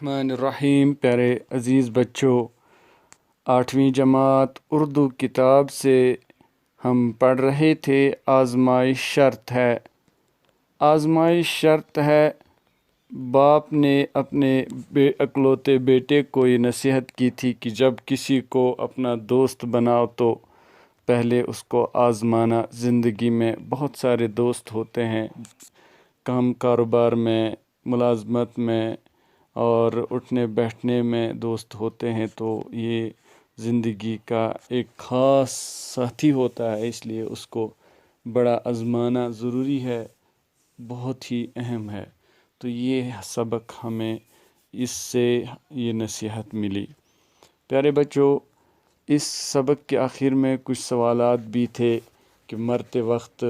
الرحمن الرحیم۔ پیارے عزیز بچوں، 8ویں جماعت اردو کتاب سے ہم پڑھ رہے تھے آزمائش شرط ہے۔ آزمائش شرط ہے۔ باپ نے اپنے اکلوتے بیٹے کو یہ نصیحت کی تھی کہ جب کسی کو اپنا دوست بناؤ تو پہلے اس کو آزمانا۔ زندگی میں بہت سارے دوست ہوتے ہیں، کام کاروبار میں، ملازمت میں اور اٹھنے بیٹھنے میں دوست ہوتے ہیں، تو یہ زندگی کا ایک خاص ساتھی ہوتا ہے، اس لیے اس کو بڑا آزمانا ضروری ہے، بہت ہی اہم ہے۔ تو یہ سبق ہمیں اس سے یہ نصیحت ملی۔ پیارے بچوں، اس سبق کے آخر میں کچھ سوالات بھی تھے کہ مرتے وقت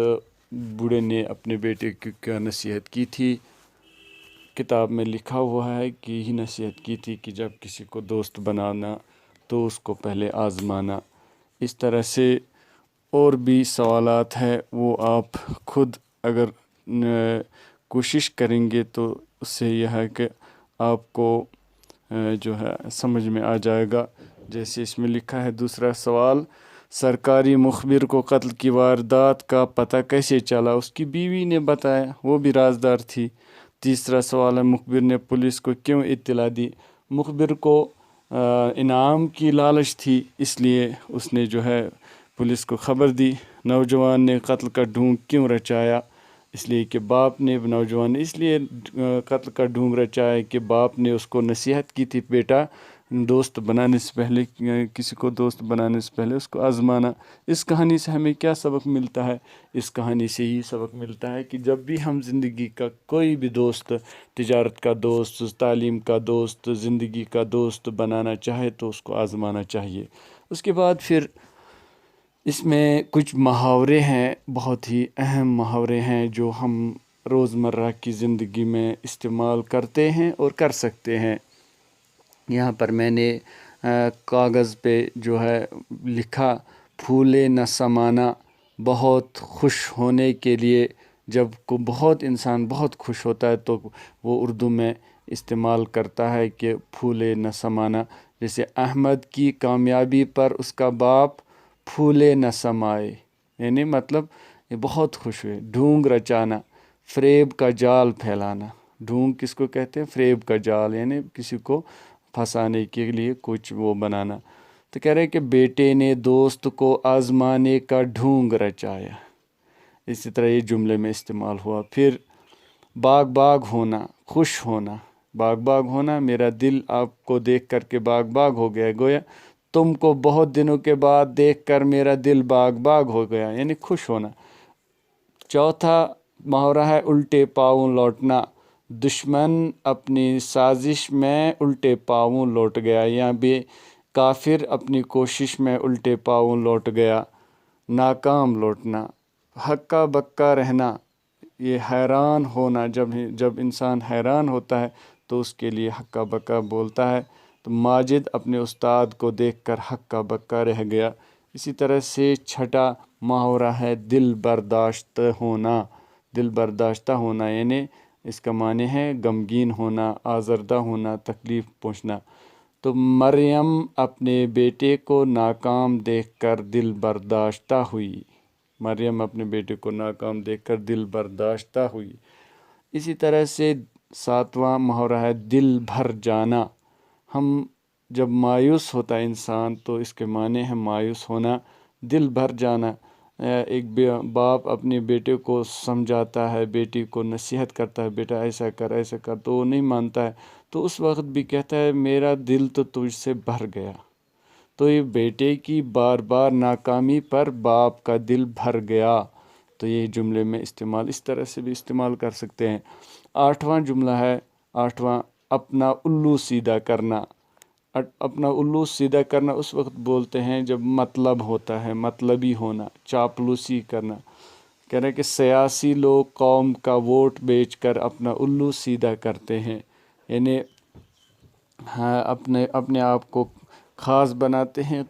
بوڑھے نے اپنے بیٹے کی کیا نصیحت کی تھی۔ کتاب میں لکھا ہوا ہے کہ یہی نصیحت کی تھی کہ جب کسی کو دوست بنانا تو اس کو پہلے آزمانا۔ اس طرح سے اور بھی سوالات ہیں، وہ آپ خود اگر کوشش کریں گے تو اس سے یہ ہے کہ آپ کو جو ہے سمجھ میں آ جائے گا۔ جیسے اس میں لکھا ہے دوسرا سوال، سرکاری مخبر کو قتل کی واردات کا پتہ کیسے چلا؟ اس کی بیوی نے بتایا، وہ بھی رازدار تھی۔ تیسرا سوال ہے، مخبر نے پولیس کو کیوں اطلاع دی؟ مخبر کو انعام کی لالچ تھی، اس لیے اس نے جو ہے پولیس کو خبر دی۔ نوجوان نے قتل کا ڈھونگ کیوں رچایا؟ اس لیے کہ باپ نے نوجوان نے اس لیے قتل کا ڈھونگ رچایا کہ باپ نے اس کو نصیحت کی تھی، بیٹا دوست بنانے سے پہلے، کسی کو دوست بنانے سے پہلے اس کو آزمانا۔ اس کہانی سے ہمیں کیا سبق ملتا ہے؟ اس کہانی سے یہ سبق ملتا ہے کہ جب بھی ہم زندگی کا کوئی بھی دوست، تجارت کا دوست، تعلیم کا دوست، زندگی کا دوست بنانا چاہے تو اس کو آزمانا چاہیے۔ اس کے بعد پھر اس میں کچھ محاورے ہیں، بہت ہی اہم محاورے ہیں جو ہم روزمرہ کی زندگی میں استعمال کرتے ہیں اور کر سکتے ہیں۔ یہاں پر میں نے کاغذ پہ جو ہے لکھا، پھولے نہ سمانا۔ بہت خوش ہونے کے لیے جب کو بہت انسان بہت خوش ہوتا ہے تو وہ اردو میں استعمال کرتا ہے کہ پھولے نہ سمانا۔ جیسے احمد کی کامیابی پر اس کا باپ پھولے نہ سمائے، یعنی مطلب یہ بہت خوش ہوئے۔ ڈھونگ رچانا، فریب کا جال پھیلانا۔ ڈھونگ کس کو کہتے ہیں؟ فریب کا جال، یعنی کسی کو پھنسانے کے لیے کچھ وہ بنانا۔ تو کہہ رہے کہ بیٹے نے دوست کو آزمانے کا ڈھونگ رچایا۔ اسی طرح یہ جملے میں استعمال ہوا۔ پھر باغ باغ ہونا، خوش ہونا۔ باغ باغ ہونا، میرا دل آپ کو دیکھ کر کے باغ باغ ہو گیا، گویا تم کو بہت دنوں کے بعد دیکھ کر میرا دل باغ باغ ہو گیا، یعنی خوش ہونا۔ چوتھا محاورہ ہے الٹے پاؤں لوٹنا۔ دشمن اپنی سازش میں الٹے پاؤں لوٹ گیا، یا بھی کافر اپنی کوشش میں الٹے پاؤں لوٹ گیا۔ ناکام لوٹنا، ہکا بکا رہنا، یہ حیران ہونا، جب انسان حیران ہوتا ہے تو اس کے لیے ہکا بکا بولتا ہے۔ تو ماجد اپنے استاد کو دیکھ کر ہکا بکا رہ گیا۔ اسی طرح سے چھٹا محاورہ ہے دل برداشت ہونا۔ دل برداشتہ ہونا یعنی اس کا معنی ہے غمگین ہونا، آزردہ ہونا، تکلیف پہنچنا۔ تو مریم اپنے بیٹے کو ناکام دیکھ کر دل برداشتہ ہوئی۔ مریم اپنے بیٹے کو ناکام دیکھ کر دل برداشتہ ہوئی۔ اسی طرح سے 7واں محاورہ ہے دل بھر جانا۔ ہم جب مایوس ہوتا ہے انسان تو اس کے معنی ہے مایوس ہونا، دل بھر جانا۔ ایک باپ اپنے بیٹے کو سمجھاتا ہے، بیٹی کو نصیحت کرتا ہے، بیٹا ایسا کر ایسا کر، تو وہ نہیں مانتا ہے، تو اس وقت بھی کہتا ہے میرا دل تو تجھ سے بھر گیا۔ تو یہ بیٹے کی بار بار ناکامی پر باپ کا دل بھر گیا۔ تو یہ جملے میں اس طرح سے بھی استعمال کر سکتے ہیں۔ 8واں جملہ ہے، اپنا الو سیدھا کرنا۔ اپنا الو سیدھا کرنا اس وقت بولتے ہیں جب مطلب ہوتا ہے، مطلبی ہونا، چاپلوسی کرنا۔ کہہ رہے کہ سیاسی لوگ قوم کا ووٹ بیچ کر اپنا الو سیدھا کرتے ہیں، یعنی اپنے آپ کو خاص بناتے ہیں،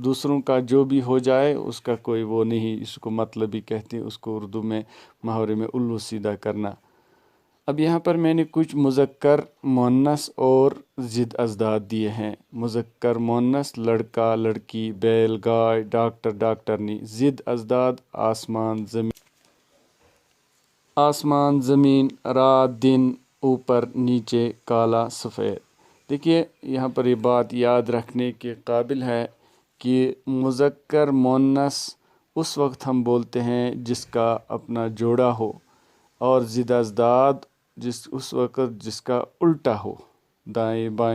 دوسروں کا جو بھی ہو جائے اس کا کوئی وہ نہیں، اس کو مطلبی کہتے ہیں، اس کو اردو میں محاورے میں الو سیدھا کرنا۔ اب یہاں پر میں نے کچھ مذکر مؤنث اور ضد ازداد دیے ہیں۔ مذکر مؤنث لڑکا لڑکی، بیل گائے، ڈاکٹر ڈاکٹرنی۔ ضد ازداد آسمان زمین، رات دن، اوپر نیچے، کالا سفید۔ دیکھیے یہاں پر یہ بات یاد رکھنے کے قابل ہے کہ مذکر مؤنث اس وقت ہم بولتے ہیں جس کا اپنا جوڑا ہو، اور ضد ازداد اس وقت جس کا الٹا ہو، دائیں بائیں